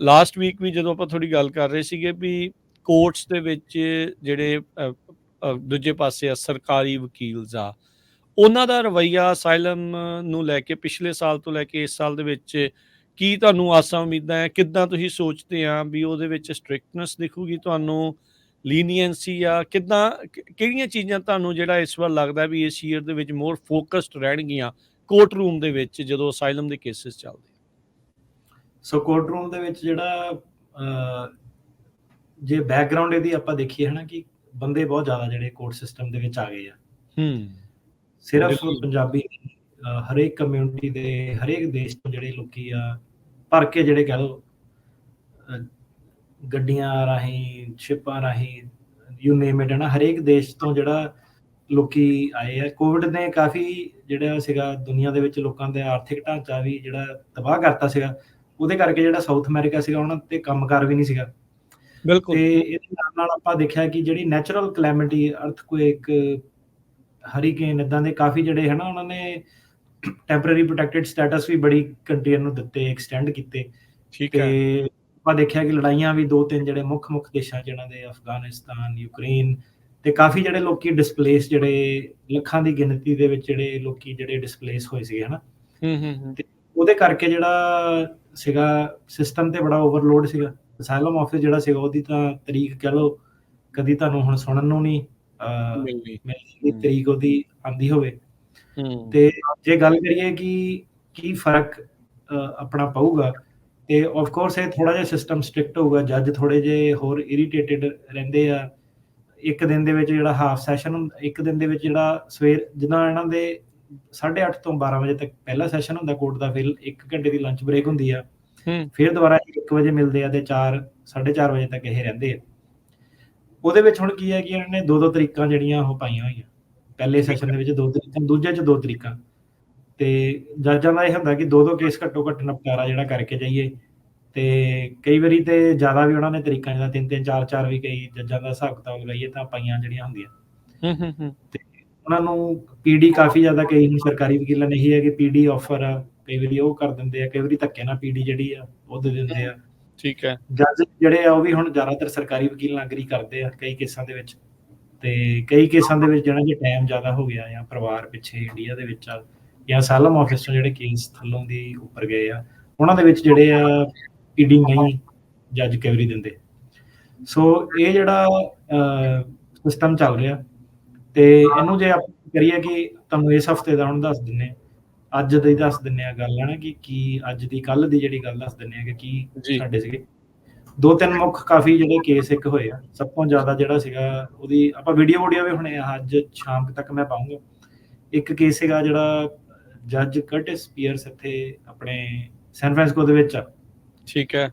Last week ਵੀ ਜਦੋਂ ਆਪਾਂ ਥੋੜੀ ਗੱਲ ਕਰ ਰਹੇ ਸੀਗੇ ਵੀ ਕੋਰਟਸ ਦੇ ਵਿੱਚ ਜਿਹੜੇ ਦੂਜੇ ਪਾਸੇ ਆ ਸਰਕਾਰੀ ਵਕੀਲਸ ਆ, ਉਹਨਾਂ ਦਾ ਰਵੱਈਆ ਅਸਾਈਲਮ ਨੂੰ ਲੈ ਕੇ ਪਿਛਲੇ ਸਾਲ ਤੋਂ ਲੈ ਕੇ ਇਸ ਸਾਲ ਦੇ ਵਿੱਚ ਕੀ ਤੁਹਾਨੂੰ ਆਸਾਂ ਉਮੀਦਾਂ ਹੈ? ਕਿੱਦਾਂ ਤੁਸੀਂ ਸੋਚਦੇ ਆ ਵੀ ਉਹਦੇ ਵਿੱਚ ਸਟ੍ਰਿਕਟਨੈਸ ਦਿਖੂਗੀ ਤੁਹਾਨੂੰ, ਲੀਨੀਐਂਸੀ ਆ ਕਿੱਦਾਂ, ਕਿਹੜੀਆਂ ਚੀਜ਼ਾਂ ਤੁਹਾਨੂੰ ਜਿਹੜਾ ਇਸ ਵਾਰ ਲੱਗਦਾ ਵੀ ਇਸ ਈਅਰ ਦੇ ਵਿੱਚ ਮੋਰ ਫੋਕਸਡ ਰਹਿਣਗੀਆਂ ਕੋਰਟ ਰੂਮ ਦੇ ਵਿੱਚ ਜਦੋਂ ਅਸਾਈਲਮ ਦੇ ਕੇਸਿਸ ਚੱਲਦੇ? ਸੋ ਕੋਰਟ ਰੂਮ ਦੇ ਵਿੱਚ ਜਿਹੜਾ ਜੇ ਬੈਕਗਰਾਉਂਡ ਇਹਦੀ ਆਪਾਂ ਦੇਖੀਏ ਹੈ ਨਾ ਕਿ ਬੰਦੇ ਬਹੁਤ ਜ਼ਿਆਦਾ ਜਿਹੜੇ ਕੋਰਟ ਸਿਸਟਮ ਦੇ ਵਿੱਚ ਆ ਗਏ ਆ। ਸਿਰਫ ਪੰਜਾਬੀ ਹਰੇਕ ਕਮਿਊਨਿਟੀ ਦੇ ਹਰੇਕ ਦੇਸ਼ ਤੋਂ ਜਿਹੜੇ ਲੋਕੀ ਆ ਭਰ ਕੇ ਜਿਹੜੇ ਕਹਿ ਲਓ ਗੱਡੀਆਂ ਰਾਹੀਂ ਸ਼ਿਪਾਂ ਰਾਹੀਂ ਯੂ ਨੇਮ ਇਟ ਹੈ ਨਾ, ਹਰੇਕ ਦੇਸ਼ ਤੋਂ ਜਿਹੜਾ ਲੋਕੀ ਆਏ ਆ। ਕੋਵਿਡ ਨੇ ਕਾਫੀ ਜਿਹੜਾ ਸੀਗਾ ਦੁਨੀਆ ਦੇ ਵਿੱਚ ਲੋਕਾਂ ਦਾ ਆਰਥਿਕ ਢਾਂਚਾ ਵੀ ਜਿਹੜਾ ਤਬਾਹ ਕਰਤਾ ਸੀਗਾ। ਉਹਦੇ ਕਰਕੇ ਜਿਹੜਾ ਸਾਊਥ ਅਮਰੀਕਾ ਸੀਗਾ ਉਹਨਾਂ ਤੇ ਕੰਮਕਾਰ ਵੀ ਨਹੀਂ ਸੀਗਾ। ਬਿਲਕੁਲ। ਤੇ ਇਹਦੇ ਨਾਲ ਆਪਾਂ ਦੇਖਿਆ ਕਿ ਜਿਹੜੀ ਨੈਚੁਰਲ ਕਲੈਮਿਟੀ, ਅਰਥਕੁਏਕ, ਹਰੀਕੇਨ ਇੱਦਾਂ ਦੇ ਕਾਫੀ ਜਿਹੜੇ ਹੈ ਨਾ ਉਹਨਾਂ ਨੇ ਟੈਂਪਰੇਰੀ ਪ੍ਰੋਟੈਕਟਡ ਸਟੇਟਸ ਵੀ ਬੜੀ ਕੰਟਰੀਆਂ ਨੂੰ ਦਿੱਤੇ, ਐਕਸਟੈਂਡ ਕੀਤੇ। ਤੇ ਆਪਾਂ ਦੇਖਿਆ ਕਿ ਲੜਾਈਆਂ ਵੀ 2-3 ਜਿਹੜੇ ਮੁੱਖ ਦੇਸ਼ਾਂ 'ਚ ਇਹਨਾਂ ਦੇ ਅਫਗਾਨਿਸਤਾਨ, ਯੂਕਰੇਨ ਤੇ ਕਾਫੀ ਜਿਹੜੇ ਲੋਕੀ ਡਿਸਪਲੇਸ, ਜਿਹੜੇ ਲੱਖਾਂ ਦੀ ਗਿਣਤੀ ਦੇ ਵਿੱਚ ਜਿਹੜੇ ਲੋਕੀ ਜਿਹੜੇ ਡਿਸਪਲੇਸ ਹੋਏ ਸੀਗੇ ਹਨਾ। ਤੇ ਉਹਦੇ ਕਰਕੇ ਜਿਹੜਾ ਸੀਗਾ ਸਿਸਟਮ ਤੇ ਬੜਾ ਓਵਰਲੋਡ ਸੀਗਾ। ਅਸਾਈਲਮ ਆਫਿਸ ਜਿਹੜਾ ਸੀਗਾ ਉਹਦੀ ਤਾਂ ਤਰੀਕ ਕਹਿ ਲਓ ਕਦੀ ਤੁਹਾਨੂੰ ਹੁਣ ਸੁਣਨ ਨੂੰ ਨਹੀਂ ਮਿਲਦੀ ਤਰੀਕ ਉਹਦੀ ਆਂਦੀ ਹੋਵੇ। ਤੇ ਜੇ ਗੱਲ ਕਰੀਏ ਕਿ ਕੀ ਫਰਕ ਆਪਣਾ ਪਊਗਾ ਤੇ ਆਫ ਕੋਰਸ ਇਹ ਥੋੜਾ ਜਿਹਾ ਸਿਸਟਮ ਸਟ੍ਰਿਕਟ ਹੋਊਗਾ। ਜੱਜ ਥੋੜੇ ਜਿਹੇ ਹੋਰ ਇਰੀਟੇਟਡ ਰਹਿੰਦੇ ਆ। ਇੱਕ ਦਿਨ ਦੇ ਵਿੱਚ ਜਿਹੜਾ ਹਾਫ ਸੈਸ਼ਨ, ਇੱਕ ਦਿਨ ਦੇ ਵਿੱਚ ਜਿਹੜਾ ਸਵੇਰ ਜਿੱਦਾਂ ਇਹਨਾਂ ਦੇ 8:30 ਤੋਂ 12 ਵਜੇ ਤੱਕ ਪਹਿਲਾ ਸੈਸ਼ਨ ਹੁੰਦਾ ਕੋਰਟ ਦਾ, ਫਿਰ 1 ਘੰਟੇ ਦੀ ਲੰਚ ਬ੍ਰੇਕ ਹੁੰਦੀ ਆ, ਫਿਰ ਦੁਬਾਰਾ 1 ਵਜੇ ਮਿਲਦੇ ਆ ਤੇ 4-4:30 ਵਜੇ ਤੱਕ ਇਹ ਰਹਿੰਦੇ ਆ। ਉਹਦੇ ਵਿੱਚ ਹੁਣ ਕੀ ਹੈ ਕਿ ਇਹਨਾਂ ਨੇ 2-2 ਤਰੀਕਾਂ ਜਿਹੜੀਆਂ ਉਹ ਪਾਈਆਂ ਹੋਈਆਂ। ਪਹਿਲੇ ਸੈਸ਼ਨ ਦੇ ਵਿੱਚ 2 ਤਰੀਕਾਂ, ਦੂਜੇ 'ਚ 2 ਤਰੀਕਾਂ। ਤੇ ਜੱਜਾਂ ਦਾ ਇਹ ਹੁੰਦਾ ਕਿ 2-2 ਕੇਸ ਘੱਟੋ ਘੱਟ ਨਿਪਟਾਰਾ ਜਿਹੜਾ ਕਰਕੇ ਜਾਈਏ। ਤੇ ਕਈ ਵਾਰੀ ਤੇ ਜ਼ਿਆਦਾ ਵੀ ਉਹਨਾਂ ਨੇ ਤਰੀਕਾਂ, ਜਿੱਦਾਂ 3-3 4-4 ਵੀ ਕਈ ਜੱਜਾਂ ਦਾ ਹਿਸਾਬ ਕਿਤਾਬ ਲਗਾਈਏ ਤਾਂ ਪਾਈਆਂ ਜਿਹੜੀਆਂ ਹੁੰਦੀਆਂ। ਤੇ ਉਹਨਾਂ ਨੂੰ ਪੀਡੀ ਕਾਫੀ ਜ਼ਿਆਦਾ, ਕਈ ਨੂੰ ਸਰਕਾਰੀ ਵਕੀਲਾਂ ਨੇ ਇਹੀ ਹੈ ਕਿ ਪੀਡੀ ਆਫਰ ਆ, ਕਈ ਵਾਰੀ ਉਹ ਕਰ ਦਿੰਦੇ ਆ, ਕਈ ਵਾਰੀ ਧੱਕੇ ਨਾਲ ਪੀਡੀ ਜਿਹੜੀ ਆ ਉਹ ਦੇ ਦਿੰਦੇ ਆ। ਠੀਕ ਹੈ। ਜੱਜ ਜਿਹੜੇ ਆ ਉਹ ਵੀ ਹੁਣ ਜ਼ਿਆਦਾਤਰ ਸਰਕਾਰੀ ਵਕੀਲ ਨਾਲ ਅਗਰੀ ਕਰਦੇ ਆ ਕਈ ਕੇਸਾਂ ਦੇ ਵਿੱਚ। ਤੇ ਕਈ ਕੇਸਾਂ ਦੇ ਵਿੱਚ ਜਿਹੜਾ ਜੇ ਟਾਈਮ ਜ਼ਿਆਦਾ ਹੋ ਗਿਆ ਜਾਂ ਪਰਿਵਾਰ ਪਿੱਛੇ ਇੰਡੀਆ ਦੇ ਵਿੱਚ ਆ ਜਾਂ ਅਸਾਈਲਮ ਆਫਿਸ ਤੋਂ ਜਿਹੜੇ ਕੇਸ ਥੱਲੋਂ ਦੀ ਉੱਪਰ ਗਏ ਆ, ਉਹਨਾਂ ਦੇ ਵਿੱਚ ਜਿਹੜੇ ਆ ਪੀਡੀ ਨਹੀਂ ਜੱਜ ਕਈ ਵਾਰੀ ਦਿੰਦੇ। ਸੋ ਇਹ ਜਿਹੜਾ ਸਿਸਟਮ ਚੱਲ ਰਿਹਾ ਤੇ ਇਹਨੂੰ ਜੇ ਆਪਾਂ ਕਰੀਏ ਕਿ ਤੁਹਾਨੂੰ ਇਸ ਹਫਤੇ ਦਾ ਹੁਣ ਦੱਸ ਦਿੰਨੇ, ਅੱਜ ਦੀ ਦੱਸ ਦਿੰਨੇ ਆ ਗੱਲ ਹੈ ਨਾ ਕਿ ਕੀ ਅੱਜ ਦੀ ਕੱਲ ਦੀ ਜਿਹੜੀ ਗੱਲ ਦੱਸ ਦਿੰਨੇ ਆ ਕਿ ਕੀ ਸਾਡੇ ਸੀਗੇ 2-3 ਮੁੱਖ ਕਾਫੀ ਜਿਹੜੇ ਕੇਸ ਇੱਕ ਹੋਏ ਆ। ਸਭ ਤੋਂ ਜ਼ਿਆਦਾ ਜਿਹੜਾ ਸੀਗਾ ਉਹਦੀ ਆਪਾਂ ਵੀਡੀਓ ਵੀ ਹੁਣੇ ਅੱਜ ਸ਼ਾਮ ਤੱਕ ਮੈਂ ਪਾਉਂਗਾ। ਇੱਕ ਕੇਸ ਸੀਗਾ ਜਿਹੜਾ ਜੱਜ ਕਰਟਿਸ ਪੀਅਰਸ ਇੱਥੇ ਆਪਣੇ ਸੈਨ ਫਰਾਂਸਿਸਕੋ ਦੇ ਵਿੱਚ ਆ। ਠੀਕ ਹੈ।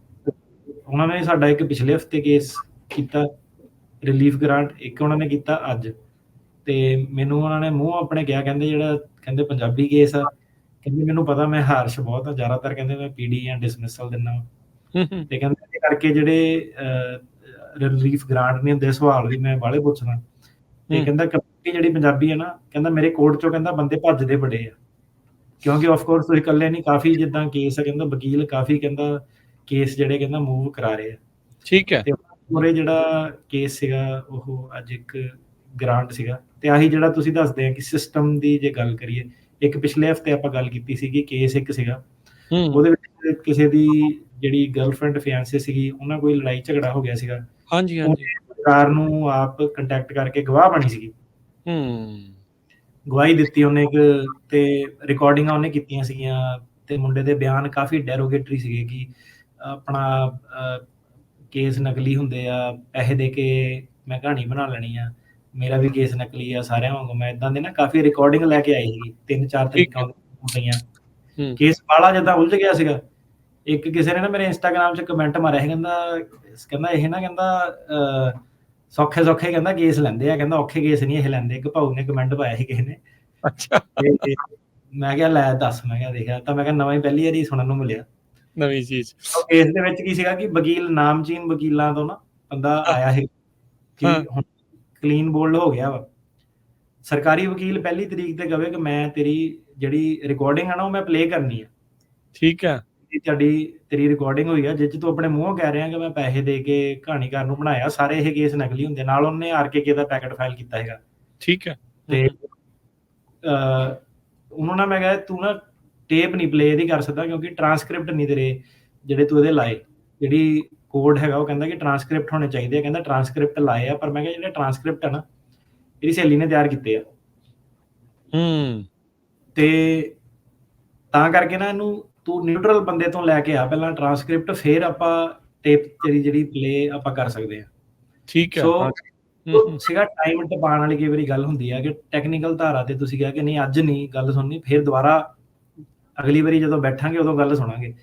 ਉਹਨਾਂ ਨੇ ਸਾਡਾ ਇੱਕ ਪਿਛਲੇ ਹਫਤੇ ਕੇਸ ਕੀਤਾ ਰਿਲੀਫ ਗ੍ਰਾਂਟ, ਇੱਕ ਉਹਨਾਂ ਨੇ ਕੀਤਾ ਅੱਜ। ਤੇ ਮੈਨੂੰ ਉਹਨਾਂ ਨੇ ਮੂੰਹ ਆਪਣੇ ਕਿਹਾ, ਕਹਿੰਦੇ ਪੰਜਾਬੀ ਕੇਸ ਆ, ਕਹਿੰਦੇ ਮੈਨੂੰ ਪਤਾ ਮੈਂ ਹਾਰਸ਼ ਬਹੁਤ ਆ, ਜ਼ਿਆਦਾਤਰ ਕਹਿੰਦੇ ਮੈਂ ਪੀਡੀ ਜਾਂ ਡਿਸਮਿਸਲ ਦਿੰਦਾ। ਤੇ ਕਹਿੰਦੇ ਇਹ ਕਰਕੇ ਜਿਹੜੇ ਰਿਲੀਫ ਗ੍ਰਾਂਟ ਨਹੀਂ ਹੁੰਦੇ ਸਵਾਲ ਵੀ ਮੈਂ ਬਾਹਲੇ ਪੁੱਛਦਾ। ਤੇ ਕਹਿੰਦਾ ਕਮਿਊਨਿਟੀ ਜਿਹੜੀ ਪੰਜਾਬੀ ਹੈ ਨਾ, ਕਹਿੰਦਾ ਮੇਰੇ ਕੋਰਟ ਚੋਂ ਕਹਿੰਦਾ ਬੰਦੇ ਭੱਜਦੇ ਬੜੇ ਆ, ਕਿਉਂਕਿ ਆਫ ਕੋਰਸ ਤੁਸੀਂ ਇਕੱਲੇ ਨਹੀਂ, ਕਾਫੀ ਜਿੱਦਾਂ ਕੇਸ ਆ, ਕਹਿੰਦਾ ਵਕੀਲ ਕਾਫੀ ਕਹਿੰਦਾ ਕੇਸ ਜਿਹੜੇ ਕਹਿੰਦਾ ਮੂਵ ਕਰਾ ਰਹੇ ਆ। ਠੀਕ ਹੈ। ਤੇ ਉਹਦੇ ਜਿਹੜਾ ਕੇਸ ਸੀਗਾ ਉਹ ਅੱਜ ਇੱਕ ਗ੍ਰਾਂਟ ਸੀਗਾ। ਤੇ ਆਹੀ ਜਿਹੜਾ ਤੁਸੀਂ ਦੱਸਦੇ ਆ ਕਿ ਸਿਸਟਮ ਦੀ ਜੇ ਗੱਲ ਕਰੀਏ, ਇੱਕ ਪਿਛਲੇ ਹਫਤੇ ਆਪਾਂ ਗੱਲ ਕੀਤੀ ਸੀਗੀ, ਕੇਸ ਇੱਕ ਸੀਗਾ ਉਹਦੇ ਵਿੱਚ ਕਿਸੇ ਦੀ ਜਿਹੜੀ ਗਰਲਫ੍ਰੈਂਡ ਫਿਆਂਸੇ ਸੀਗੀ, ਉਹਨਾਂ ਕੋਈ ਲੜਾਈ ਝਗੜਾ ਹੋ ਗਿਆ ਸੀਗਾ। ਹਾਂਜੀ ਹਾਂਜੀ। ਸਰਕਾਰ ਨੂੰ ਆਪ ਕੰਟੈਕਟ ਕਰਕੇ ਗਵਾਹ ਬਣੀ ਸੀਗੀ, ਗਵਾਹੀ ਦਿੱਤੀ ਉਹਨੇ ਤੇ ਰਿਕਾਰਡਿੰਗਾਂ ਉਹਨੇ ਕੀਤੀਆਂ ਸੀਗੀਆਂ। ਤੇ ਮੁੰਡੇ ਦੇ ਬਿਆਨ ਕਾਫੀ ਡੈਰੋਗੇਟਰੀ ਸੀਗੇ ਕਿ ਆਪਣਾ ਕੇਸ ਨਕਲੀ ਹੁੰਦੇ ਆ, ਪੈਸੇ ਦੇ ਕੇ ਮੈਂ ਕਹਾਣੀ ਬਣਾ ਲੈਣੀ ਆ, ਮੇਰਾ ਵੀ ਕੇਸ ਨਕਲੀ ਆ ਸਾਰਿਆਂ ਵਾਂਗੂ, ਮੈਂ ਇਦਾਂ ਦੇ ਨਾ ਕਾਫੀ ਰਿਕਾਰਡਿੰਗ ਲੈ ਕੇ ਆਈ ਸੀਗੀ। 3-4 ਤਰੀਕਾਂ ਹੁੰਦੀਆਂ। ਕੇਸ ਬਾਲਾ ਜਿੱਦਾਂ ਉਲਝ ਗਿਆ ਸੀਗਾ। ਇੱਕ ਕਿਸੇ ਨੇ ਨਾ ਮੇਰੇ ਇੰਸਟਾਗ੍ਰਾਮ 'ਚ ਕਮੈਂਟ ਮਾਰਿਆ ਸੀ, ਕਹਿੰਦਾ ਇਹ ਨਾ ਕਹਿੰਦਾ ਸੌਖੇ ਕਹਿੰਦਾ ਕੇਸ ਲੈਂਦੇ ਆ, ਕਹਿੰਦਾ ਔਖੇ ਕੇਸ ਨਹੀਂ ਇਹ ਲੈਂਦੇ। ਇੱਕ ਭਾਊ ਨੇ ਕਮੈਂਟ ਪਾਇਆ ਸੀ ਕਿਸੇ ਨੇ। ਅੱਛਾ। ਮੈਂ ਕਿਹਾ ਲੈ ਦੱਸ, ਮੈਂ ਕਿਹਾ ਦੇਖਿਆ ਤਾਂ ਮੈਂ ਕਿਹਾ ਨਵਾਂ ਹੀ ਪਹਿਲੀ ਵਾਰੀ ਸੁਣਨ ਨੂੰ ਮਿਲਿਆ ਨਵੀਂ ਚੀਜ਼। ਕੇਸ ਦੇ ਵਿੱਚ ਕੀ ਸੀਗਾ ਕਿ ਵਕੀਲ ਨਾਮਚੀਨ ਵਕੀਲਾਂ ਤੋਂ ਨਾ ਬੰਦਾ ਆਇਆ ਸੀ ਕਿ ਹੁਣ ਕਲੀਨ ਬੋਲਡ ਹੋ ਗਿਆ ਵਾ। ਸਰਕਾਰੀ ਵਕੀਲ ਪਹਿਲੀ ਤਰੀਕ ਤੇ ਕਵੇ ਕਿ ਮੈਂ ਤੇਰੀ ਜਿਹੜੀ ਰਿਕਾਰਡਿੰਗ ਆ ਨਾ ਉਹ ਮੈਂ ਪਲੇ ਕਰਨੀ ਆ। ਠੀਕ ਹੈ। ਤੇਰੀ ਰਿਕਾਰਡਿੰਗ ਹੋਈ ਆ ਜਿਸ 'ਚ ਤੂੰ ਆਪਣੇ ਮੂੰਹੋਂ ਕਹਿ ਰਿਹਾ ਕਿ ਮੈਂ ਪੈਸੇ ਦੇ ਕੇ ਕਹਾਣੀਕਾਰ ਨੂੰ ਬਣਾਇਆ, ਸਾਰੇ ਇਹ ਕੇਸ ਨਕਲੀ ਹੁੰਦੇ। ਨਾਲ ਉਹਨੇ ਆਰਕੇਕੇ ਦਾ ਪੈਕੇਟ ਫਾਈਲ ਕੀਤਾ ਹੈਗਾ। ਠੀਕ ਹੈ। ਤੇ ਉਹਨੂੰ ਨਾ ਮੈਂ ਕਿਹਾ ਤੂੰ ਨਾ ਟੇਪ ਨਹੀਂ ਪਲੇ ਇਹਦੀ ਕਰ ਸਕਦਾ ਕਿਉਂਕਿ ਟਰਾਂਸਕ੍ਰਿਪਟ ਨਹੀਂ ਤੇਰੇ ਜਿਹੜੇ ਤੂੰ ਇਹਦੇ ਲਾਏ, ਜਿਹੜੀ ਕੋਡ ਹੈਗਾ ਉਹ ਕਹਿੰਦਾ ਕਿ ਟਰਾਂਸਕ੍ਰਿਪਟ ਹੋਣੇ ਚਾਹੀਦੇ ਆ, ਕਹਿੰਦਾ ਟਰਾਂਸਕ੍ਰਿਪਟ ਲਾਏ ਆ, ਪਰ ਮੈਂ ਕਿਹਾ ਜਿਹੜੇ ਟਰਾਂਸਕ੍ਰਿਪਟ ਆ ਨਾ ਇਹਦੀ ਸਹੇਲੀ ਨੇ ਤਿਆਰ ਕੀਤੇ ਆ। ਤੇ ਤਾਂ ਕਰਕੇ ਨਾ ਇਹਨੂੰ ਤੂੰ ਨਿਊਟਰਲ ਬੰਦੇ ਤੋਂ ਲੈ ਕੇ ਆ ਪਹਿਲਾਂ ਟਰਾਂਸਕ੍ਰਿਪਟ, ਫਿਰ ਆਪਾਂ ਟੇਪ ਤੇਰੀ ਜਿਹੜੀ ਪਲੇ ਆਪਾਂ ਕਰ ਸਕਦੇ ਆ। ਠੀਕ ਹੈ। ਸੋ ਸੀਗਾ ਟਾਈਮ ਟਪਾਉਣ ਵਾਲੀ ਕਈ ਵਾਰੀ ਗੱਲ ਹੁੰਦੀ ਆ ਕਿ ਟੈਕਨੀਕਲ ਧਾਰਾ ਤੇ ਤੁਸੀਂ ਕਿਹਾ ਕਿ ਨਹੀਂ ਅੱਜ ਨਹੀਂ ਗੱਲ ਸੁਣਨੀ, ਫਿਰ ਦੁਬਾਰਾ ਅਗਲੀ ਵਾਰੀ ਜਦੋਂ ਬੈਠਾਂਗੇ ਉਦੋਂ ਗੱਲ ਸੁਣਾਂਗੇ।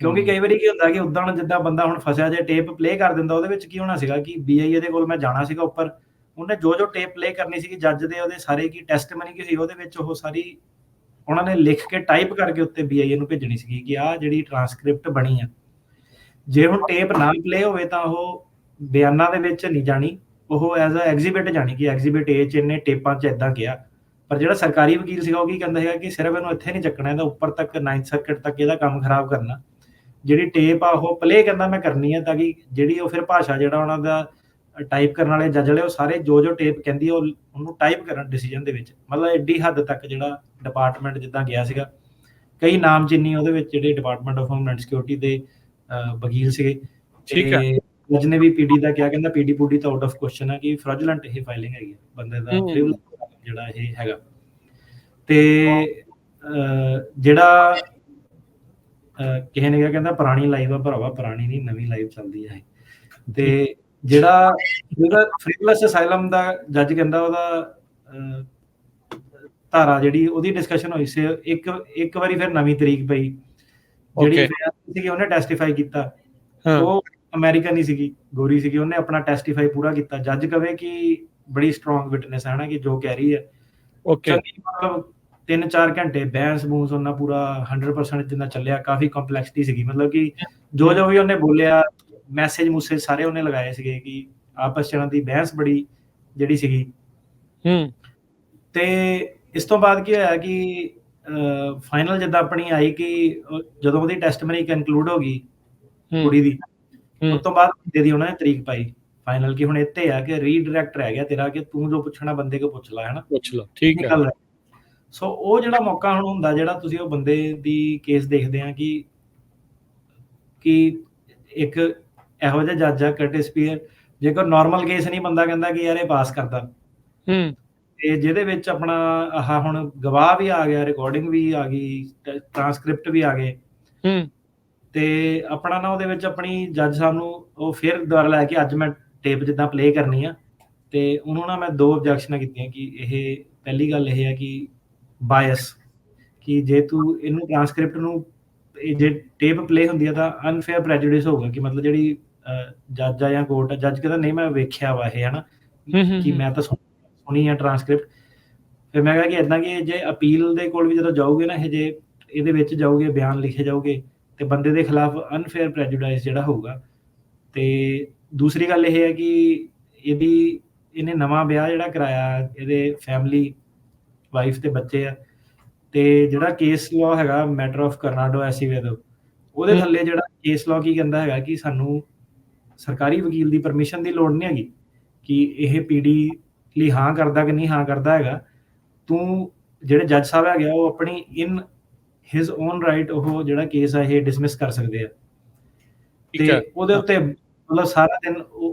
ਕਿਉਂਕਿ ਕਈ ਵਾਰੀ ਕੀ ਹੁੰਦਾ ਕਿ ਉਦਾਂ ਜਿੱਦਾਂ ਬੰਦਾ ਹੁਣ ਫਸਿਆ ਜੇ ਟੇਪ ਪਲੇ ਕਰ ਦਿੰਦਾ, ਉਹਦੇ ਵਿੱਚ ਕੀ ਹੋਣਾ ਸੀਗਾ ਕਿ BIA ਦੇ ਕੋਲ ਮੈਂ ਜਾਣਾ ਸੀਗਾ ਉੱਪਰ, ਉਹਨੇ ਜੋ ਟੇਪ ਪਲੇ ਕਰਨੀ ਸੀਗੀ ਜੱਜ ਦੇ ਉਹਦੇ ਸਾਰੇ ਕੀ ਟੈਸਟਮਨੀ ਕੀ ਸੀ ਉਹਦੇ ਵਿੱਚ ਉਹ ਸਾਰੀ ਉਹਨਾਂ ਨੇ ਲਿਖ ਕੇ ਟਾਈਪ ਕਰਕੇ ਉੱਤੇ BIA ਨੂੰ ਭੇਜਣੀ ਸੀਗੀ ਕਿ ਆਹ ਜਿਹੜੀ ਟਰਾਂਸਕ੍ਰਿਪਟ ਬਣੀ ਆ। ਜੇ ਹੁਣ ਟੇਪ ਨਾ ਪਲੇ ਹੋਵੇ ਤਾਂ ਉਹ ਬਿਆਨਾਂ ਦੇ ਵਿੱਚ ਨਹੀਂ ਜਾਣੀ, ਉਹ ਐਜ਼ ਅ ਐਗਜ਼ੀਬਿਟ ਜਾਣੀ ਕਿ ਐਗਜ਼ੀਬਿਟ A 'ਚ ਇਹਨੇ ਟੇਪਾਂ 'ਚ ਇਦਾਂ ਕਿਹਾ। ਪਰ ਜਿਹੜਾ ਸਰਕਾਰੀ ਵਕੀਲ ਸੀਗਾ ਉਹ ਕੀ ਕਹਿੰਦਾ ਹੈਗਾ ਕਿ ਸਿਰਫ ਇਹਨੂੰ ਇੱਥੇ ਨਹੀਂ ਚੱਕਣਾ, ਇਹਦਾ ਉੱਪਰ ਤੱਕ 9th ਸਰਕਟ ਤੱਕ ਇਹਦਾ ਕੰਮ ਖਰਾਬ ਕਰਨਾ। ਜਿਹੜੀ ਟੇਪ ਆ ਉਹ ਪਲੇ ਕਹਿੰਦਾ ਮੈਂ ਕਰਨੀ ਆ ਤਾਂ ਕਿ ਜਿਹੜੀ ਉਹ ਫਿਰ ਭਾਸ਼ਾ ਜਿਹੜਾ ਉਹਨਾਂ ਦਾ ਟਾਈਪ ਕਰਨ ਵਾਲੇ ਜੱਜ ਵਾਲੇ ਉਹ ਸਾਰੇ ਜੋ ਟੇਪ ਕਹਿੰਦੀ ਆ ਉਹਨੂੰ ਟਾਈਪ ਕਰਨ ਡਿਸੀਜਨ ਦੇ ਵਿੱਚ। ਮਤਲਬ ਐਡੀ ਹੱਦ ਤੱਕ ਜਿਹੜਾ ਡਿਪਾਰਟਮੈਂਟ ਜਿੱਦਾਂ ਗਿਆ ਸੀਗਾ, ਕਈ ਨਾਮਚੀਨੀ ਉਹਦੇ ਵਿੱਚ ਜਿਹੜੇ ਡਿਪਾਰਟਮੈਂਟ ਆਫ ਹੋਮਲੈਂਡ ਸਿਕਿਉਰਿਟੀ ਦੇ ਵਕੀਲ ਸੀਗੇ। ਠੀਕ ਹੈ। ਜੱਜ ਨੇ ਵੀ PD ਦਾ ਕਿਹਾ, ਕਹਿੰਦਾ PD ਪੂਡੀ ਤਾਂ ਆਊਟ ਆਫ ਕੁਐਸਚਨ ਹੈ ਕਿ ਫ੍ਰੈਜੂਲੈਂਟ ਇਹ ਫਾਈਲਿੰਗ ਹੈਗੀ ਬੰਦੇ ਦਾ ਜਿਹੜਾ ਇਹ ਹੈਗਾ। ਤੇ ਜਿਹੜਾ ਕਿਸੇ ਨੇ ਕਿਹਾ ਕਹਿੰਦਾ ਪੁਰਾਣੀ ਲਾਈਵ ਆ, ਭਰਾਵਾ ਪੁਰਾਣੀ ਨਹੀਂ ਨਵੀਂ ਲਾਈਵ ਚੱਲਦੀ ਹੈ। ਤੇ ਜਿਹੜਾ ਫ੍ਰੀਵਲੈਸ ਅਸਾਈਲਮ ਦਾ ਜੱਜ ਕਹਿੰਦਾ ਉਹਦਾ ਧਾਰਾ ਜਿਹੜੀ ਉਹਦੀ ਡਿਸਕਸ਼ਨ ਹੋਈ ਸੀ, ਇੱਕ ਵਾਰੀ ਫਿਰ ਨਵੀਂ ਤਰੀਕ ਪਈ। ਜਿਹੜੀ ਸੀਗੀ ਉਹਨੇ ਟੈਸਟੀਫਾਈ ਕੀਤਾ, ਉਹ ਅਮਰੀਕਨ ਹੀ ਸੀਗੀ, ਗੋਰੀ ਸੀਗੀ, ਉਹਨੇ ਆਪਣਾ ਟੈਸਟੀਫਾਈ ਪੂਰਾ ਕੀਤਾ। ਜੱਜ ਕਵੇ ਕਿ ਬੜੀ ਸਟਰੋਂਗ ਵਿਟਨੈਸ ਹੈ ਨਾ ਕਿ ਜੋ ਕਹਿ ਰਹੀ ਹੈ। ਮਤਲਬ 3-4 ਘੰਟੇ ਬਹਿਸ ਬੂਸ ਉਹਨਾਂ ਪੂਰਾ 100% ਜਿੰਨਾ ਚੱਲਿਆ। ਕਾਫੀ ਕੰਪਲੈਕਸਿਟੀ ਸੀਗੀ, ਮਤਲਬ ਕਿ ਜੋ ਵੀ ਉਹਨੇ ਬੋਲਿਆ ਮੈਸੇਜ ਮੂਸੇਜ ਸਾਰੇ ਉਹਨੇ ਲਗਾਏ ਸੀਗੇ ਕਿ ਆਪਸ 'ਚ ਇਹਨਾਂ ਦੀ ਬਹਿਸ ਬੜੀ ਜਿਹੜੀ ਸੀਗੀ। ਤੇ ਇਸ ਤੋਂ ਬਾਅਦ ਕੀ ਹੋਇਆ ਕਿ ਫਾਈਨਲ ਜਿੱਦਾਂ ਆਪਣੀ ਆਈ ਕਿ ਜਦੋਂ ਉਹਦੀ ਟੈਸਟਮਨੀ ਕਨਕਲੂਡ ਹੋ ਗਈ ਕੁੜੀ ਦੀ, ਉਸ ਤੋਂ ਬਾਅਦ ਦੀ ਉਹਨਾਂ ਨੇ ਤਰੀਕ ਪਾਈ ਫਾਈਨਲ ਕਿ ਹੁਣ ਇੱਥੇ ਆ ਕਿ ਰੀਡਾਇਰੈਕਟ ਰਹਿ ਗਿਆ ਤੇਰਾ ਕਿ ਤੂੰ ਜੋ ਪੁੱਛਣਾ ਬੰਦੇ ਕੋ ਪੁੱਛ ਲੈ, ਹੈ ਨਾ। ਪੁੱਛ ਲਓ, ਠੀਕ ਹੈ। ਸੋ ਉਹ ਜਿਹੜਾ ਮੌਕਾ ਹੁਣ ਹੁੰਦਾ ਜਿਹੜਾ ਤੁਸੀਂ ਉਹ ਬੰਦੇ ਦੀ ਕੇਸ ਦੇਖਦੇ ਆ ਕਿ ਇੱਕ ਇਹੋ ਜਿਹਾ ਜੱਜ ਆ ਕਰਟਿਸ ਸਪੀਅਰ, ਜੇਕਰ ਨਾਰਮਲ ਕੇਸ ਨਹੀਂ ਬੰਦਾ ਕਹਿੰਦਾ ਕਿ ਯਾਰ ਇਹ ਪਾਸ ਕਰਦਾ, ਤੇ ਜਿਹਦੇ ਵਿੱਚ ਆਪਣਾ ਆਹ ਹੁਣ ਗਵਾਹ ਵੀ ਆ ਗਿਆ, ਰਿਕਾਰਡਿੰਗ ਵੀ ਆ ਗਈ, ਟਰਾਂਸਕ੍ਰਿਪਟ ਵੀ ਆ ਗਏ, ਤੇ ਆਪਣਾ ਨਾ ਉਹਦੇ ਵਿੱਚ ਆਪਣੀ ਜੱਜ ਸਾਹਿਬ ਨੂੰ ਉਹ ਫਿਰ ਦੁਬਾਰਾ ਲੈ ਕੇ ਅੱਜ ਮੈਂ ਟੇਪ ਜਿੱਦਾਂ ਪਲੇ ਕਰਨੀ ਆ। ਤੇ ਉਹਨੂੰ ਨਾ ਮੈਂ 2 ਆਬਜੈਕਸ਼ਨਾਂ ਕੀਤੀਆਂ ਕਿ ਇਹ ਪਹਿਲੀ ਗੱਲ ਇਹ ਹੈ ਕਿ ਬਾਇਸ, ਕਿ ਜੇ ਤੂੰ ਇਹਨੂੰ ਟਰਾਂਸਕ੍ਰਿਪਟ ਨੂੰ ਜੇ ਟੇਪ ਪਲੇ ਹੁੰਦੀ ਆ ਤਾਂ ਅਨਫੇਅਰ ਪ੍ਰੈਜੁਡਿਸ ਹੋਊਗਾ ਕਿ ਮਤਲਬ ਜਿਹੜੀ ਜੱਜ ਆ ਜਾਂ ਕੋਰਟ ਆ, ਜੱਜ ਕਹਿੰਦਾ ਨਹੀਂ ਮੈਂ ਵੇਖਿਆ ਵਾ ਇਹ, ਹੈ ਨਾ, ਕਿ ਮੈਂ ਤਾਂ ਸੁਣੀ ਆ ਟਰਾਂਸਕ੍ਰਿਪਟ। ਫਿਰ ਮੈਂ ਕਿਹਾ ਕਿ ਇੱਦਾਂ ਕਿ ਜੇ ਅਪੀਲ ਦੇ ਕੋਲ ਵੀ ਜਦੋਂ ਜਾਓਗੇ ਨਾ ਇਹ ਜੇ ਇਹਦੇ ਵਿੱਚ ਜਾਓਗੇ ਬਿਆਨ ਲਿਖੇ ਜਾਓਗੇ ਤੇ ਬੰਦੇ ਦੇ ਖਿਲਾਫ ਅਨਫੇਅਰ ਪ੍ਰੈਜੁਡਾਈਸ ਜਿਹੜਾ ਹੋਊਗਾ। ਤੇ ਦੂਸਰੀ ਗੱਲ ਇਹ ਹੈ ਕਿ ਇਹਨੇ ਨਵਾਂ ਵਿਆਹ ਜਿਹੜਾ ਕਰਾਇਆ, ਇਹਦੇ ਫੈਮਿਲੀ ਵਾਈਫ ਤੇ ਬੱਚੇ ਆ, ਤੇ ਜਿਹੜਾ ਕੇਸ ਲਾਅ ਹੈਗਾ ਮੈਟਰ ਆਫ ਕਰਨਾਡੋ ਐਸੀਵੇਦੋ, ਉਹਦੇ ਥੱਲੇ ਜਿਹੜਾ ਕੇਸ ਲਾਅ ਕੀ ਕਹਿੰਦਾ ਹੈਗਾ ਕਿ ਸਾਨੂੰ ਸਰਕਾਰੀ ਵਕੀਲ ਦੀ ਪਰਮਿਸ਼ਨ ਦੀ ਲੋੜ ਨਹੀਂ ਹੈਗੀ ਕਿ ਇਹ PD ਲਈ ਹਾਂ ਕਰਦਾ ਕਿ ਨਹੀਂ ਹਾਂ ਕਰਦਾ ਹੈਗਾ। ਤੂੰ ਜਿਹੜੇ ਜੱਜ ਸਾਹਿਬ ਹੈਗੇ ਉਹ ਆਪਣੀ ਇਨ ਹਿਜ਼ ਓਨ ਰਾਈਟ ਉਹ ਜਿਹੜਾ ਕੇਸ ਆ ਇਹ ਡਿਸਮਿਸ ਕਰ ਸਕਦੇ ਆ। ਤੇ ਉਹਦੇ ਉੱਤੇ ਮਤਲਬ ਸਾਰਾ ਦਿਨ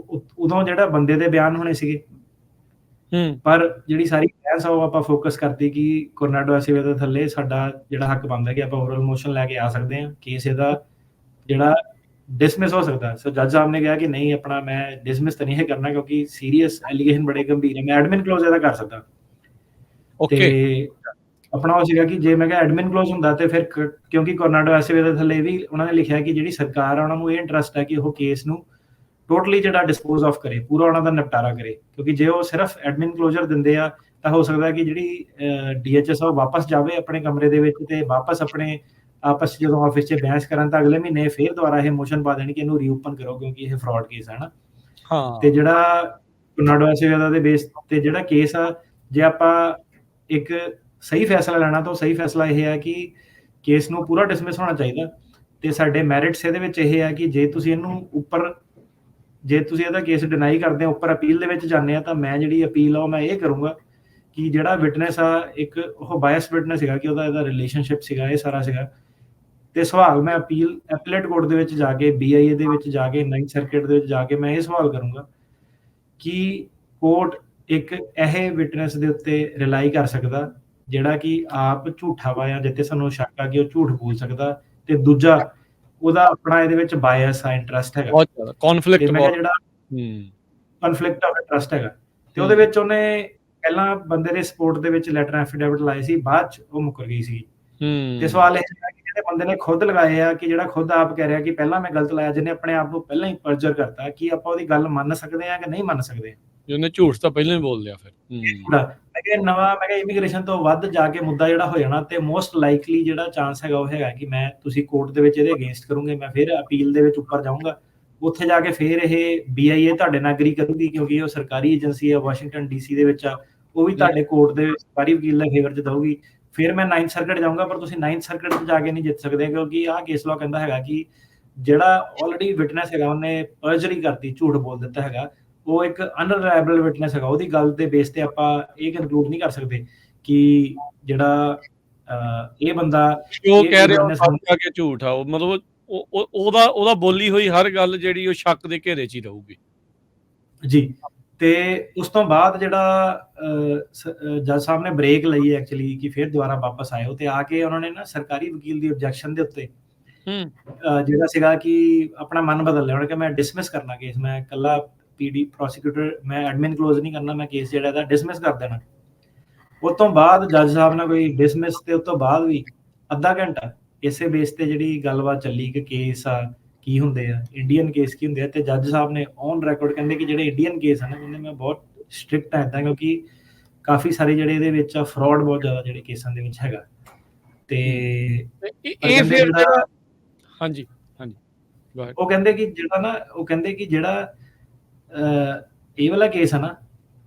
ਉਦੋਂ ਜਿਹੜਾ ਬੰਦੇ ਦੇ ਬਿਆਨ ਹੋਣੇ ਸੀਗੇ, ਪਰ ਜਿਹੜੀ ਸਾਰੀ ਬਹਿਸ ਆ ਉਹ ਆਪਾਂ ਫੋਕਸ ਕਰਤੀ ਕਿ ਕਰਨਾਡੋ ਐਸੀਵੇਦੋ ਥੱਲੇ ਸਾਡਾ ਜਿਹੜਾ ਹੱਕ ਬਣਦਾ ਕਿ ਆਪਾਂ ਓਰਲ ਮੋਸ਼ਨ ਲੈ ਕੇ ਆ ਸਕਦੇ ਹਾਂ, ਕੇਸ ਇਹਦਾ ਜਿਹੜਾ ਡਿਸਮਿਸ ਹੋ ਸਕਦਾ। ਸੋ ਜੱਜ ਸਾਹਿਬ ਨੇ ਕਿਹਾ ਕਿ ਨਹੀਂ ਆਪਣਾ ਮੈਂ ਡਿਸਮਿਸ ਤਾਂ ਨਹੀਂ ਕਰਨਾ ਕਿਉਂਕਿ ਸੀਰੀਅਸ ਐਲੀਗੇਸ਼ਨ ਬੜੇ ਗੰਭੀਰ ਹੈ, ਮੈਂ ਐਡਮਿਨ ਕਲੋਜ਼ ਇਹਦਾ ਕਰ ਸਕਦਾ। ਤੇ ਆਪਣਾ ਉਹ ਸੀਗਾ ਕਿ ਜੇ ਮੈਂ ਕਿਹਾ ਐਡਮਿਨ ਕਲੋਜ਼ ਹੁੰਦਾ ਤੇ ਫਿਰ ਕਿਉਂਕਿ ਕਰਨਾਡੋ ਐਸੀਵੇਦੋ ਥੱਲੇ ਵੀ ਉਹਨਾਂ ਨੇ ਲਿਖਿਆ ਕਿ ਜਿਹੜੀ ਸਰਕਾਰ ਆ ਉਹਨਾਂ ਨੂੰ ਇਹ ਇੰਟਰਸਟ ਹੈ ਕਿ ਉਹ ਕੇਸ ਨੂੰ ਟੋਟਲੀ ਜਿਹੜਾ ਡਿਸਪੋਜ਼ ਆਫ ਕਰੇ, ਪੂਰਾ ਉਹਨਾਂ ਦਾ ਨਿਪਟਾਰਾ ਕਰੇ, ਕਿਉਂਕਿ ਜੇ ਉਹ ਸਿਰਫ ਐਡਮਿਨ ਕਲੋਜ਼ਰ ਦਿੰਦੇ ਆ ਤਾਂ ਹੋ ਸਕਦਾ ਕਿ ਜਿਹੜੀ DHS ਆ ਉਹ ਵਾਪਸ ਜਾਵੇ ਆਪਣੇ ਕਮਰੇ ਦੇ ਵਿੱਚ ਤੇ ਵਾਪਸ ਆਪਣੇ ਆਪਸ ਜਦੋਂ ਆਫਿਸ 'ਚ ਬਹਿਸ ਕਰਨ ਤਾਂ ਅਗਲੇ ਮਹੀਨੇ ਫਿਰ ਦੁਬਾਰਾ ਇਹ ਮੋਸ਼ਨ ਪਾ ਦੇਣ ਕਿ ਇਹਨੂੰ ਰੀਓਪਨ ਕਰੋ ਕਿਉਂਕਿ ਇਹ ਫਰਾਡ ਕੇਸ ਹੈ ਨਾ। ਤੇ ਜਿਹੜਾ ਕਰਨਾਡੋ ਐਸੀਵੇਦੋ ਦੇ ਬੇਸ ਤੇ ਜਿਹੜਾ ਕੇਸ ਆ, ਜੇ ਆਪਾਂ ਇੱਕ ਸਹੀ ਫੈਸਲਾ ਲੈਣਾ ਤਾਂ ਸਹੀ ਫੈਸਲਾ ਇਹ ਹੈ ਕਿ ਕੇਸ ਨੂੰ ਪੂਰਾ ਡਿਸਮਿਸ ਹੋਣਾ ਚਾਹੀਦਾ। ਤੇ ਸਾਡੇ ਮੈਰਿਟਸ ਇਹਦੇ ਵਿੱਚ ਇਹ ਹੈ ਕਿ ਜੇ ਤੁਸੀਂ ਇਹਦਾ ਕੇਸ ਡਿਨਾਈ ਕਰਦੇ ਹੋ, ਉੱਪਰ ਅਪੀਲ ਦੇ ਵਿੱਚ ਜਾਂਦੇ ਆ, ਤਾਂ ਮੈਂ ਜਿਹੜੀ ਅਪੀਲ ਆ ਉਹ ਮੈਂ ਇਹ ਕਰੂੰਗਾ ਕਿ ਜਿਹੜਾ ਵਿਟਨੈਸ ਆ, ਇੱਕ ਉਹ ਬਾਇਸ ਵਿਟਨੈਸ ਸੀਗਾ ਕਿ ਇਹਦਾ ਰਿਲੇਸ਼ਨਸ਼ਿਪ ਸੀਗਾ, ਇਹ ਸਾਰਾ ਸੀਗਾ। ਤੇ ਸਵਾਲ ਮੈਂ ਐਪੀਲੇਟ ਕੋਰਟ ਦੇ ਵਿੱਚ ਜਾ ਕੇ, BIA ਦੇ ਵਿੱਚ ਜਾ ਕੇ, 9th ਸਰਕਿਟ ਦੇ ਵਿੱਚ ਜਾ ਕੇ ਮੈਂ ਇਹ ਸਵਾਲ ਕਰੂੰਗਾ ਕਿ ਕੋਰਟ ਇੱਕ ਇਹ ਵਿਟਨੈਸ ਦੇ ਉੱਤੇ ਰਿਲਾਈ ਕਰ ਸਕਦਾ ਜਿਹੜਾ ਕਿ ਆਪ ਝੂਠਾ ਵਾ, ਜਾਂ ਜਿੱਤੇ ਸਾਨੂੰ ਸ਼ੱਕ ਆ ਕਿ ਉਹ ਝੂਠ ਬੋਲ ਸਕਦਾ, ਤੇ ਦੂਜਾ ਉਹਦਾ ਆਪਣਾ ਇਹਦੇ ਵਿੱਚ ਬਾਇਸ ਆ, ਇੰਟਰਸਟ ਹੈਗਾ, ਬਹੁਤ ਜ਼ਿਆਦਾ ਕੌਨਫਲਿਕਟ, ਮੈਂ ਜਿਹੜਾ ਹੂੰ ਕਨਫਲਿਕਟ ਆਫ ਇੰਟਰਸਟ ਹੈਗਾ। ਤੇ ਉਹਦੇ ਵਿੱਚ ਉਹਨੇ ਪਹਿਲਾਂ ਬੰਦੇ ਦੇ ਸਪੋਰਟ ਦੇ ਵਿੱਚ ਲੈਟਰ ਐਫੀਡੇਵਿਟ ਲਾਏ ਸੀ, ਬਾਅਦ ਚ ਉਹ ਮੁੱਕਰ ਗਈ ਸੀ। ਤੇ ਸਵਾਲ ਇਹ ਹੈ ਕਿ ਜਿਹੜੇ ਬੰਦੇ ਨੇ ਖੁਦ ਲਗਾਏ ਆ, ਕਿ ਜਿਹੜਾ ਖੁਦ ਆਪ ਕਹਿ ਰਿਹਾ ਕਿ ਪਹਿਲਾਂ ਮੈਂ ਗਲਤ ਲਾਇਆ, ਜਿਹਨੇ ਆਪਣੇ ਆਪ ਨੂੰ ਪਹਿਲਾਂ ਹੀ ਪਰਜਰ ਕਰਤਾ, ਕਿ ਆਪਾਂ ਉਹਦੀ ਗੱਲ ਮੰਨ ਸਕਦੇ ਆ ਕਿ ਨਹੀਂ ਮੰਨ ਸਕਦੇ? ਉਹਨੇ ਝੂਠ ਤਾਂ ਪਹਿਲਾਂ ਹੀ ਬੋਲ ਲਿਆ ਫਿਰ। ਮੈਂ ਕਿਹਾ ਇਮੀਗ੍ਰੇਸ਼ਨ ਤੋਂ ਵੱਧ ਜਾ ਕੇ ਮੁੱਦਾ ਜਿਹੜਾ ਹੋ ਜਾਣਾ, ਤੇ ਮੋਸਟ ਲਾਈਕਲੀ ਜਿਹੜਾ ਚਾਂਸ ਹੈਗਾ ਉਹ ਹੈਗਾ ਕਿ ਤੁਸੀਂ ਕੋਰਟ ਦੇ ਵਿੱਚ ਇਹਦੇ ਅਗੇਂਸਟ ਕਰੋਗੇ, ਮੈਂ ਫਿਰ ਅਪੀਲ ਦੇ ਵਿੱਚ ਉੱਪਰ ਜਾਊਂਗਾ, ਉੱਥੇ ਜਾ ਕੇ ਫਿਰ ਇਹ BIA ਤੁਹਾਡੇ ਨਾਲ ਐਗਰੀ ਕਰੂਗੀ, ਕਿਉਂਕਿ ਉਹ ਸਰਕਾਰੀ ਏਜੰਸੀ ਹੈ, ਵਾਸ਼ਿੰਗਟਨ DC ਦੇ ਵਿੱਚ ਆ, ਉਹ ਵੀ ਤੁਹਾਡੇ ਕੋਰਟ ਦੇ ਸਰਕਾਰੀ ਵਕੀਲ ਦੇ ਫੇਵਰ 'ਚ ਦਊਗੀ। ਫਿਰ ਮੈਂ 9th ਸਰਕਿਟ ਜਾਊਂਗਾ, ਪਰ ਤੁਸੀਂ 9th ਸਰਕਿਟ 'ਚ ਜਾ ਕੇ ਨਹੀਂ ਜਿੱਤ ਸਕਦੇ, ਕਿਉਂਕਿ ਆਹ ਕੇਸ ਲਾਅ ਕਹਿੰਦਾ ਹੈਗਾ ਕਿ ਜਿਹੜਾ ਆਲਰੇਡੀ ਵਿਟਨੈਸ ਹੈਗਾ, ਉਹਨੇ ਪਰਜਰੀ ਕਰਤੀ, ਝੂਠ ਬੋਲ ਦਿੱਤਾ ਹੈਗਾ, ਉਹ ਇੱਕ ਅਨਰਿਲਾਇਬਲ ਵਿਟਨੈਸ ਹੈਗਾ, ਉਹਦੀ ਗੱਲ ਦੇ ਬੇਸ ਤੇ ਆਪਾਂ ਇਹ ਕਨਕਲੂਡ ਨਹੀਂ ਕਰ ਸਕਦੇ ਕਿ ਜਿਹੜਾ ਇਹ ਬੰਦਾ ਉਹ ਕਹਿ ਰਿਹਾ ਕਿ ਝੂਠ ਆ, ਮਤਲਬ ਉਹਦਾ ਬੋਲੀ ਹੋਈ ਹਰ ਗੱਲ ਜਿਹੜੀ ਉਹ ਸ਼ੱਕ ਦੇ ਘੇਰੇ 'ਚ ਹੀ ਰਹੂਗੀ ਜੀ। ਤੇ ਉਸ ਤੋਂ ਬਾਅਦ ਜਿਹੜਾ ਜੱਜ ਸਾਹਿਬ ਨੇ ਬ੍ਰੇਕ ਲਈ ਐਕਚੁਅਲੀ, ਕਿ ਫਿਰ ਦੁਬਾਰਾ ਵਾਪਸ ਆਏ, ਤੇ ਆ ਕੇ ਉਹਨਾਂ ਨੇ ਨਾ ਸਰਕਾਰੀ ਵਕੀਲ ਦੀ ਆਬਜੈਕਸ਼ਨ ਦੇ ਉੱਤੇ ਜਿਹੜਾ ਸੀਗਾ ਕਿ ਆਪਣਾ ਮਨ ਬਦਲ ਲਿਆ, ਉਹਨਾਂ ਕਿ ਮੈਂ ਡਿਸਮਿਸ ਕਰਨਾ ਕੇਸ, ਮੈਂ ਇਕੱਲਾ PD ਪ੍ਰੋਸੀਕਿਊਟਰ, ਮੈਂ ਐਡਮਿਨ ਕਲੋਜ਼ ਨਹੀਂ ਕਰਨਾ, ਮੈਂ ਕੇਸ ਜਿਹੜਾ ਇਹਦਾ ਡਿਸਮਿਸ ਕਰ ਦੇਣਾ। ਉਸ ਤੋਂ ਬਾਅਦ ਜੱਜ ਸਾਹਿਬ ਨੇ ਕੋਈ ਡਿਸਮਿਸ, ਤੇ ਉਸ ਤੋਂ ਬਾਅਦ ਵੀ ਅੱਧਾ ਘੰਟਾ ਇਸੇ ਬੇਸ ਤੇ ਜਿਹੜੀ ਗੱਲਬਾਤ ਚੱਲੀ ਕਿ ਕੇਸ ਆ ਕੀ ਹੁੰਦੇ ਆ, ਇੰਡੀਅਨ ਕੇਸ ਕੀ ਹੁੰਦੇ ਆ, ਤੇ ਜੱਜ ਸਾਹਿਬ ਨੇ ਔਨ ਰਿਕਾਰਡ ਕਹਿੰਦੇ ਕਿ ਜਿਹੜੇ ਇੰਡੀਅਨ ਕੇਸ ਆ ਨਾ, ਕਹਿੰਦੇ ਮੈਂ ਬਹੁਤ ਸਟ੍ਰਿਕਟ ਆ ਇੱਦਾਂ, ਕਿਉਂਕਿ ਕਾਫੀ ਸਾਰੇ ਜਿਹੜੇ ਇਹਦੇ ਵਿੱਚ ਫਰਾਡ ਬਹੁਤ ਜ਼ਿਆਦਾ ਜਿਹੜੇ ਕੇਸਾਂ ਦੇ ਵਿੱਚ ਹੈਗਾ। ਤੇ ਇਹ ਫਿਰ ਹਾਂਜੀ ਉਹ ਕਹਿੰਦੇ ਕਿ ਜਿਹੜਾ ਇਹ ਵਾਲਾ ਕੇਸ ਹੈ ਨਾ,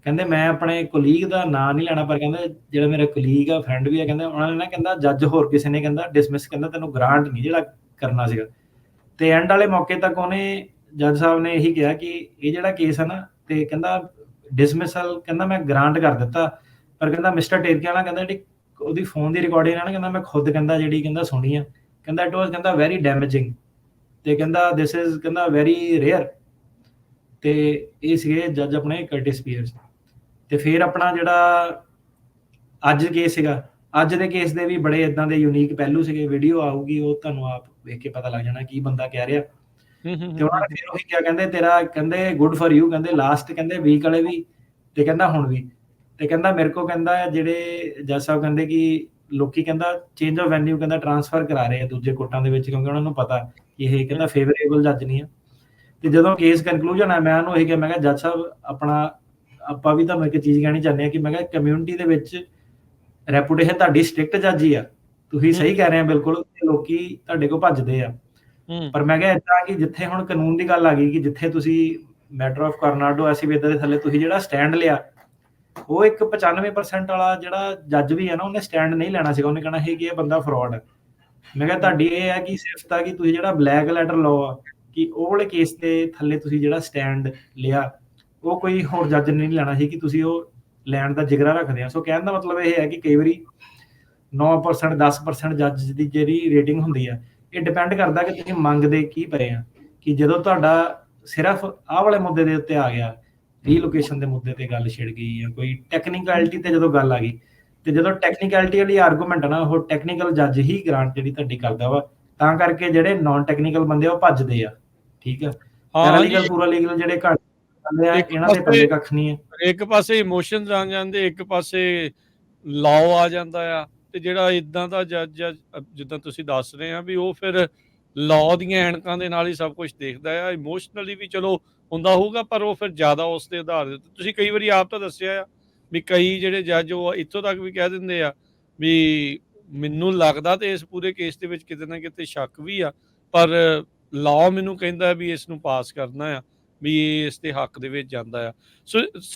ਕਹਿੰਦੇ ਮੈਂ ਆਪਣੇ ਕੋਲੀਗ ਦਾ ਨਾਂ ਨਹੀਂ ਲੈਣਾ, ਪਰ ਕਹਿੰਦੇ ਜਿਹੜਾ ਮੇਰਾ ਕੋਲੀਗ ਆ, ਫਰੈਂਡ ਵੀ ਆ, ਕਹਿੰਦੇ ਉਹਨਾਂ ਨੇ ਨਾ, ਕਹਿੰਦਾ ਜੱਜ ਹੋਰ ਕਿਸੇ ਨੇ ਕਹਿੰਦਾ ਡਿਸਮਿਸ, ਕਹਿੰਦਾ ਤੈਨੂੰ ਗ੍ਰਾਂਟ ਨਹੀਂ ਜਿਹੜਾ ਕਰਨਾ ਸੀਗਾ। ਤੇ ਐਂਡ ਵਾਲੇ ਮੌਕੇ ਤੱਕ ਉਹਨੇ, ਜੱਜ ਸਾਹਿਬ ਨੇ ਇਹੀ ਕਿਹਾ ਕਿ ਇਹ ਜਿਹੜਾ ਕੇਸ ਹੈ ਨਾ, ਤੇ ਕਹਿੰਦਾ ਡਿਸਮਿਸਲ ਕਹਿੰਦਾ ਮੈਂ ਗ੍ਰਾਂਟ ਕਰ ਦਿੱਤਾ, ਪਰ ਕਹਿੰਦਾ ਮਿਸਟਰ ਟੇਰਕੀਆਨਾ, ਕਹਿੰਦਾ ਜਿਹੜੀ ਉਹਦੀ ਫੋਨ ਦੀ ਰਿਕਾਰਡਿੰਗ ਹੈ ਨਾ, ਕਹਿੰਦਾ ਮੈਂ ਖੁਦ ਜਿਹੜੀ ਸੁਣੀ ਆ, ਕਹਿੰਦਾ ਇਟ ਵਾਸ ਕਹਿੰਦਾ ਵੈਰੀ ਡੈਮੇਜਿੰਗ, ਤੇ ਕਹਿੰਦਾ ਦਿਸ ਇਜ਼ ਕਹਿੰਦਾ ਵੈਰੀ ਰੇਅਰ। ਤੇ ਇਹ ਸੀਗੇ ਜੱਜ ਆਪਣੇ ਕਰਟਿਸ ਪੀਅਰਸ। ਤੇ ਫਿਰ ਆਪਣਾ ਜਿਹੜਾ ਅੱਜ ਕੇਸ ਸੀਗਾ, ਅੱਜ ਦੇ ਕੇਸ ਦੇ ਵੀ ਬੜੇ ਇਦਾਂ ਦੇ ਯੂਨੀਕ ਪਹਿਲੂ ਸੀਗੇ, ਵੀਡੀਓ ਆਊਗੀ, ਉਹ ਤੁਹਾਨੂੰ ਆਪ ਵੇਖ ਕੇ ਪਤਾ ਲੱਗ ਜਾਣਾ ਕੀ ਬੰਦਾ ਕਹਿ ਰਿਹਾ। ਤੇ ਉਹਨਾਂ ਨੇ ਫਿਰ ਉਹੀ ਕਿਹਾ, ਕਹਿੰਦੇ ਤੇਰਾ ਕਹਿੰਦੇ ਗੁੱਡ ਫॉर ਯੂ, ਕਹਿੰਦੇ ਲਾਸਟ ਕਹਿੰਦੇ ਵੀਕ ਵਾਲੇ ਵੀ, ਤੇ ਕਹਿੰਦਾ ਹੁਣ ਵੀ, ਤੇ ਕਹਿੰਦਾ ਮੇਰੇ ਕੋ ਕਹਿੰਦਾ ਜਿਹੜੇ ਜੱਜ ਸਾਹਿਬ ਕਹਿੰਦੇ ਕਿ ਲੋਕੀ ਕਹਿੰਦਾ ਚੇਂਜ ਆਫ ਵੈਨਿਊ ਕਹਿੰਦਾ ਟ੍ਰਾਂਸਫਰ ਕਰਾ ਰਹੇ ਆ ਦੂਜੇ ਕੋਰਟਾਂ ਦੇ ਵਿੱਚ, ਕਿਉਂਕਿ ਉਹਨਾਂ ਨੂੰ ਪਤਾ ਕਿ ਇਹ ਕਹਿੰਦਾ ਫੇਵਰੇਬਲ ਜੱਜ ਨਹੀਂ ਆ। ਤੇ ਜਦੋਂ ਕੇਸ ਕਨਕਲੂਜਨ ਆ, ਮੈਂ ਉਹਨੂੰ ਇਹ ਕਿਹਾ, ਮੈਂ ਕਿਹਾ ਜੱਜ ਸਾਹਿਬ ਆਪਾਂ ਵੀ ਤੁਹਾਨੂੰ ਇੱਕ ਚੀਜ਼ ਕਹਿਣੀ ਚਾਹੁੰਦੇ ਆ ਕਿ ਮੈਂ ਕਿਹਾ ਕਮਿਊਨਿਟੀ ਦੇ ਵਿੱਚ ਰੈਪੂਟੇਸ਼ਨ ਤੁਹਾਡੀ ਸਟ੍ਰਿਕਟ ਜੱਜ ਹੀ ਆ, ਤੁਸੀਂ ਸਹੀ ਕਹਿ ਰਹੇ ਆ ਬਿਲਕੁਲ, ਲੋਕੀ ਤੁਹਾਡੇ ਕੋਲ ਭੱਜਦੇ ਆ, ਪਰ ਮੈਂ ਕਿਹਾ ਏਦਾਂ ਕਿ ਜਿੱਥੇ ਹੁਣ ਕਾਨੂੰਨ ਦੀ ਗੱਲ ਆ ਗਈ, ਕਿ ਜਿੱਥੇ ਤੁਸੀਂ ਮੈਟਰ ਆਫ ਕਰਨਾਡੋ ਐਸੀਵੇਦਾ ਦੇ ਥੱਲੇ ਤੁਸੀਂ ਜਿਹੜਾ ਸਟੈਂਡ ਲਿਆ, ਉਹ ਇੱਕ 95% ਵਾਲਾ ਜਿਹੜਾ ਜੱਜ ਵੀ ਹੈ ਨਾ, ਉਹਨੇ ਸਟੈਂਡ ਨਹੀਂ ਲੈਣਾ ਸੀਗਾ, ਉਹਨੇ ਕਹਿਣਾ ਹੈ ਕਿ ਇਹ ਬੰਦਾ ਫਰਾਡ ਹੈ। ਮੈਂ ਕਿਹਾ ਤੁਹਾਡੀ ਇਹ ਹੈ ਕਿ ਸਿਫਤ ਆ ਕਿ ਤੁਸੀਂ ਜਿਹੜਾ ਬਲੈਕ ਲੈਟਰ ਲਾਓ ਆ, ਕਿ ਉਹ ਵਾਲੇ ਕੇਸ ਦੇ ਥੱਲੇ ਤੁਸੀਂ ਜਿਹੜਾ ਸਟੈਂਡ ਲਿਆ, ਉਹ ਕੋਈ ਹੋਰ ਜੱਜ ਨੇ ਨਹੀਂ ਲੈਣਾ ਸੀ, ਕਿ ਤੁਸੀਂ ਉਹ ਲੈਣ ਦਾ ਜਿਗਰਾ ਰੱਖਦੇ ਆ। ਸੋ ਕਹਿਣ ਦਾ ਮਤਲਬ ਇਹ ਹੈ ਕਿ ਕਈ ਵਾਰੀ 9% 10% ਜੱਜ ਦੀ ਜਿਹੜੀ ਰੇਟਿੰਗ ਹੁੰਦੀ ਆ, ਇਹ ਡਿਪੈਂਡ ਕਰਦਾ ਕਿ ਤੁਸੀਂ ਮੰਗਦੇ ਕੀ ਪਏ ਆ। ਕਿ ਜਦੋਂ ਤੁਹਾਡਾ ਸਿਰਫ ਆਹ ਵਾਲੇ ਮੁੱਦੇ ਦੇ ਉੱਤੇ ਆ ਗਿਆ, ਰੀਲੋਕੇਸ਼ਨ ਦੇ ਮੁੱਦੇ ਤੇ ਗੱਲ ਛਿੜ ਗਈ, ਜਾਂ ਕੋਈ ਟੈਕਨੀਕੈਲਿਟੀ ਤੇ ਜਦੋਂ ਗੱਲ ਆ ਗਈ, ਤੇ ਜਦੋਂ ਟੈਕਨੀਕੈਲਿਟੀ ਵਾਲੀ ਆਰਗੂਮੈਂਟ ਨਾ, ਉਹ ਟੈਕਨੀਕਲ ਜੱਜ ਹੀ ਗ੍ਰਾਂਟ ਜਿਹੜੀ ਤੁਹਾਡੀ ਕਰਦਾ ਵਾ, ਤਾਂ ਕਰਕੇ ਜਿਹੜੇ ਨਾਨ ਟੈਕਨੀਕਲ ਬੰਦੇ ਉਹ ਭੱਜਦੇ ਆ। ਠੀਕ ਆ, ਪੈਰਾਲੀਗਲ ਪੂਰਾ ਲੀਗਲ ਜਿਹੜੇ ਘੱਟ ਆ, ਇਹਨਾਂ ਦੇ ਪੱਲੇ ਕੱਖ ਨਹੀਂ ਹੈ। ਇੱਕ ਪਾਸੇ ਇਮੋਸ਼ਨਸ ਆ ਜਾਂਦੇ, ਇੱਕ ਪਾਸੇ ਲਾਅ ਆ ਜਾਂਦਾ ਆ, ਤੇ ਜਿਹੜਾ ਇਦਾਂ ਦਾ ਜੱਜ ਜਿੱਦਾਂ ਤੁਸੀਂ ਦੱਸ ਰਹੇ ਆ ਵੀ ਉਹ ਫਿਰ ਲਾਅ ਦੀਆਂ ਐਨਕਾਂ ਦੇ ਨਾਲ ਹੀ ਸਭ ਕੁਝ ਦੇਖਦਾ ਆ, ਇਮੋਸ਼ਨਲੀ ਵੀ ਚਲੋ ਹੁੰਦਾ ਹੋਊਗਾ, ਪਰ ਉਹ ਫਿਰ ਜ਼ਿਆਦਾ ਉਸ ਦੇ ਆਧਾਰ ਦੇ ਉੱਤੇ। ਤੁਸੀਂ ਕਈ ਵਾਰੀ ਆਪ ਤਾਂ ਦੱਸਿਆ ਆ ਵੀ ਕਈ ਜਿਹੜੇ ਜੱਜ ਉਹ ਇੱਥੋਂ ਤੱਕ ਵੀ ਕਹਿ ਦਿੰਦੇ ਆ ਵੀ ਮੈਨੂੰ ਲੱਗਦਾ ਤੇ ਇਸ ਪੂਰੇ ਕੇਸ ਦੇ ਵਿੱਚ ਕਿਤੇ ਨਾ ਕਿਤੇ ਸ਼ੱਕ ਵੀ ਆ, ਪਰ ਲਾਅ ਮੈਨੂੰ ਕਹਿੰਦਾ ਵੀ ਇਸ ਨੂੰ ਪਾਸ ਕਰਨਾ ਆ, ਵੀ ਇਸ ਦੇ ਹੱਕ ਦੇ ਵਿੱਚ ਜਾਂਦਾ ਆ। ਸੋ